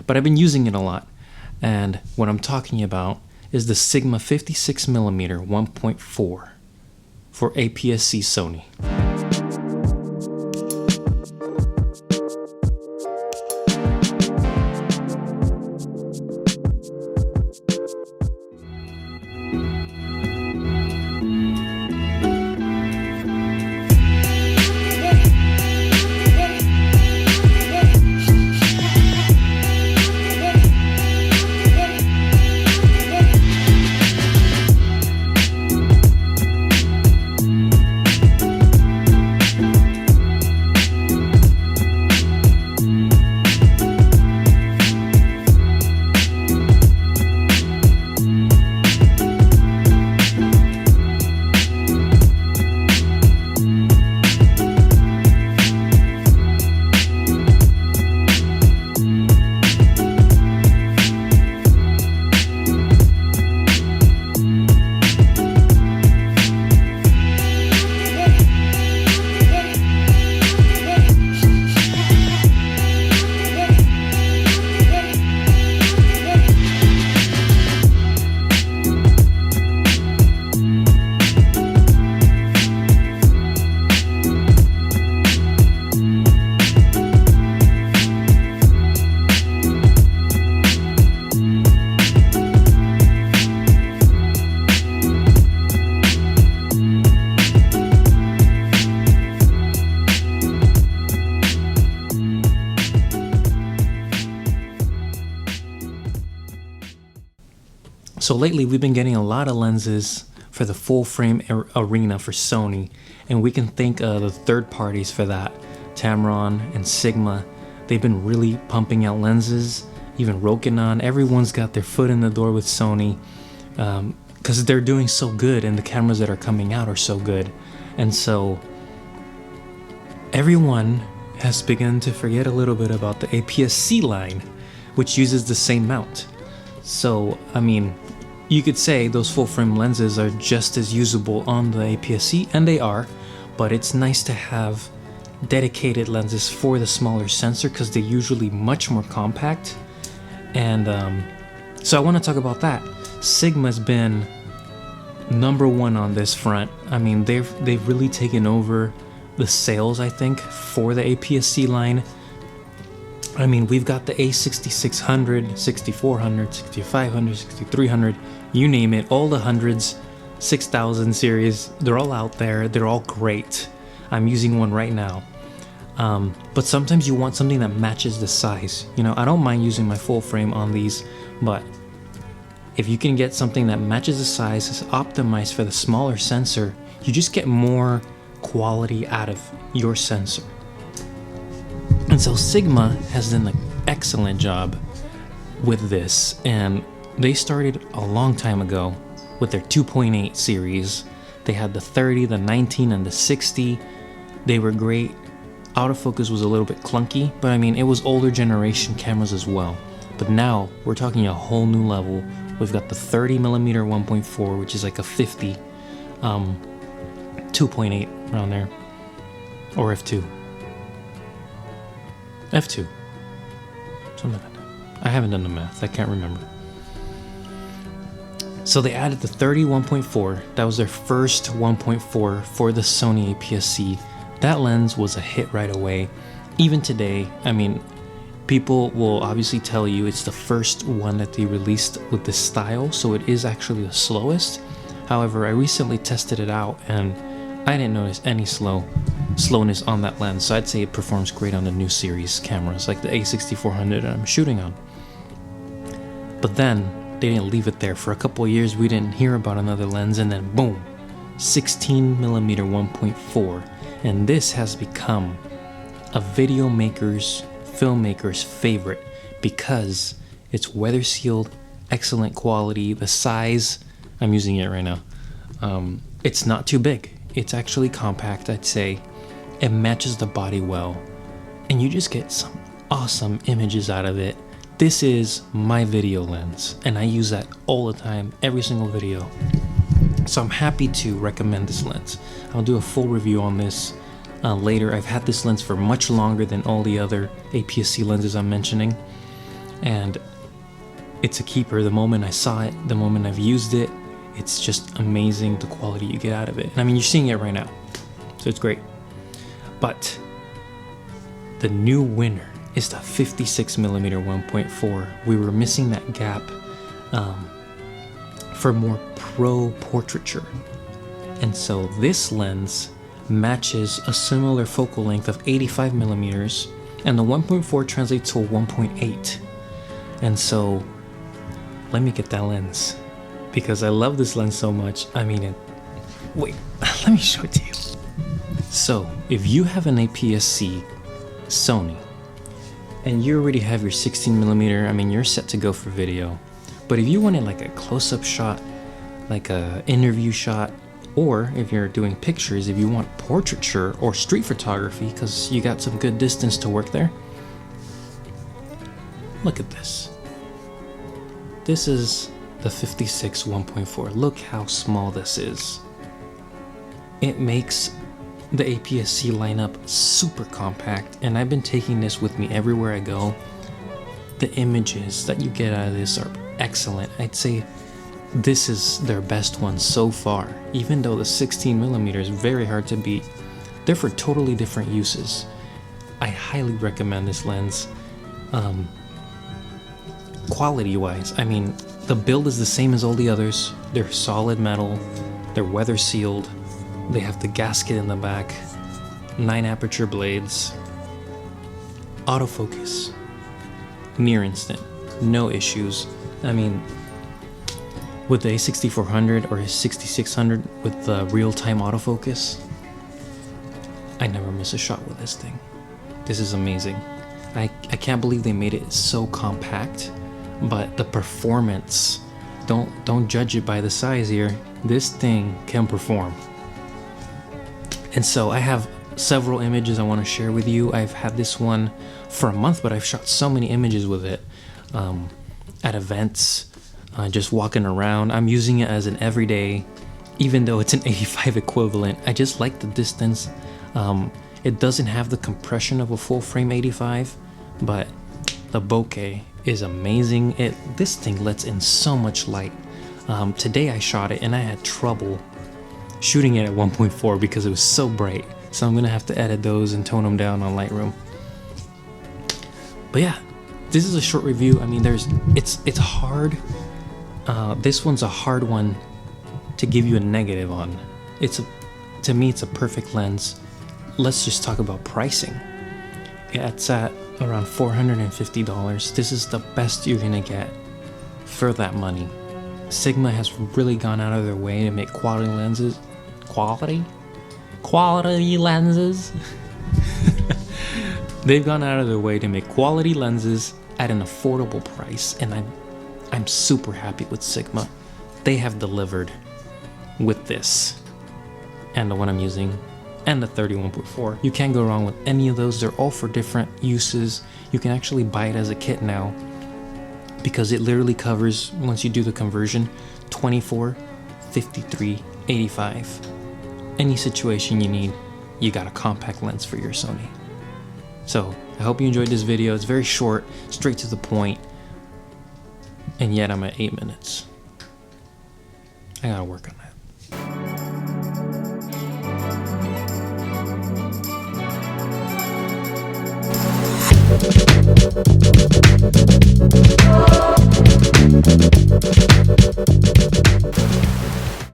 but I've been using it a lot. And what I'm talking about is the Sigma 56mm 1.4 for APS-C Sony. So lately we've been getting a lot of lenses for the full frame arena for Sony, and we can thank the third parties for that. Tamron and Sigma, they've been really pumping out lenses. Even Rokinon, everyone's got their foot in the door with Sony because they're doing so good and the cameras that are coming out are so good. And so everyone has begun to forget a little bit about the APS-C line, which uses the same mount. So, I mean, you could say those full frame lenses are just as usable on the APS-C, and they are, but it's nice to have dedicated lenses for the smaller sensor because they're usually much more compact. And so I want to talk about that. Sigma's been #1 on this front. I mean, they've really taken over the sales, I think, for the APS-C line. I mean, we've got the A6600, 6400, 6500, 6300, you name it, all the hundreds, 6000 series, they're all out there, they're all great. I'm using one right now. But sometimes you want something that matches the size. You know, I don't mind using my full frame on these, but if you can get something that matches the size, is optimized for the smaller sensor, you just get more quality out of your sensor. And so Sigma has done an excellent job with this, and they started a long time ago with their 2.8 series. They had the 30, the 19, and the 60. They were great. Autofocus was a little bit clunky, but I mean, it was older generation cameras as well. But now we're talking a whole new level. We've got the 30mm 1.4, which is like a 50, 2.8 around there, or f2. F2, something like that. I haven't done the math, I can't remember. So they added the 30 1.4. That was their first 1.4 for the Sony APS-C. That lens was a hit right away. Even today, I mean, people will obviously tell you it's the first one that they released with this style, so it is actually the slowest. However, I recently tested it out and I didn't notice any slowness on that lens, so I'd say it performs great on the new series cameras like the A6400 I'm shooting on. But then they didn't leave it there. For a couple of years we didn't hear about another lens, and then boom, 16mm 1.4, and this has become a video maker's, filmmaker's favorite because it's weather sealed, excellent quality. The size, I'm using it right now, it's not too big. It's actually compact, I'd say. It matches the body well, and you just get some awesome images out of it. This is my video lens, and I use that all the time, every single video. So I'm happy to recommend this lens. I'll do a full review on this later. I've had this lens for much longer than all the other APS-C lenses I'm mentioning. and it's a keeper. The moment I saw it, the moment I've used it, it's just amazing the quality you get out of it. And I mean, you're seeing it right now, so it's great. But the new winner is the 56mm 1.4. We were missing that gap for more pro portraiture, and so this lens matches a similar focal length of 85mm, and the 1.4 translates to a 1.8. And so let me get that lens, because I love this lens so much. I mean, wait, let me show it to you. So if you have an APS-C Sony and you already have your 16mm, I mean, you're set to go for video. But if you wanted like a close-up shot, like a interview shot, or if you're doing pictures, if you want portraiture or street photography because you got some good distance to work there, look at this. This is the 56 1.4. Look how small this is. It makes the APS-C lineup super compact, and I've been taking this with me everywhere I go. The images that you get out of this are excellent. I'd say this is their best one so far, even though the 16mm is very hard to beat. They're for totally different uses. I highly recommend this lens. Quality wise, I mean, the build is the same as all the others. They're solid metal, they're weather sealed, they have the gasket in the back, 9 aperture blades, autofocus, near instant, no issues. I mean, with the A6400 or A6600 with the real-time autofocus, I never miss a shot with this thing. This is amazing. I can't believe they made it so compact, but the performance, don't judge it by the size here. This thing can perform. And so I have several images I want to share with you. I've had this one for a month, but I've shot so many images with it at events, just walking around. I'm using it as an everyday, even though it's an 85 equivalent. I just like the distance. It doesn't have the compression of a full frame 85, but the bokeh is amazing. This thing lets in so much light. Today I shot it and I had trouble shooting it at 1.4 because it was so bright. So I'm gonna have to edit those and tone them down on Lightroom. But yeah, this is a short review. I mean, it's hard. This one's a hard one to give you a negative on. To me, it's a perfect lens. Let's just talk about pricing. Yeah, it's at around $450. This is the best you're gonna get for that money. Sigma has really gone out of their way to make quality lenses. Quality lenses. They've gone out of their way to make quality lenses at an affordable price, and I'm super happy with Sigma. They have delivered with this and the one I'm using and the 31.4. You can't go wrong with any of those. They're all for different uses. You can actually buy it as a kit now because it literally covers, once you do the conversion, 24, 53, 85. Any situation you need, you got a compact lens for your Sony. So I hope you enjoyed this video. It's very short, straight to the point, and yet I'm at 8 minutes. I gotta work on that.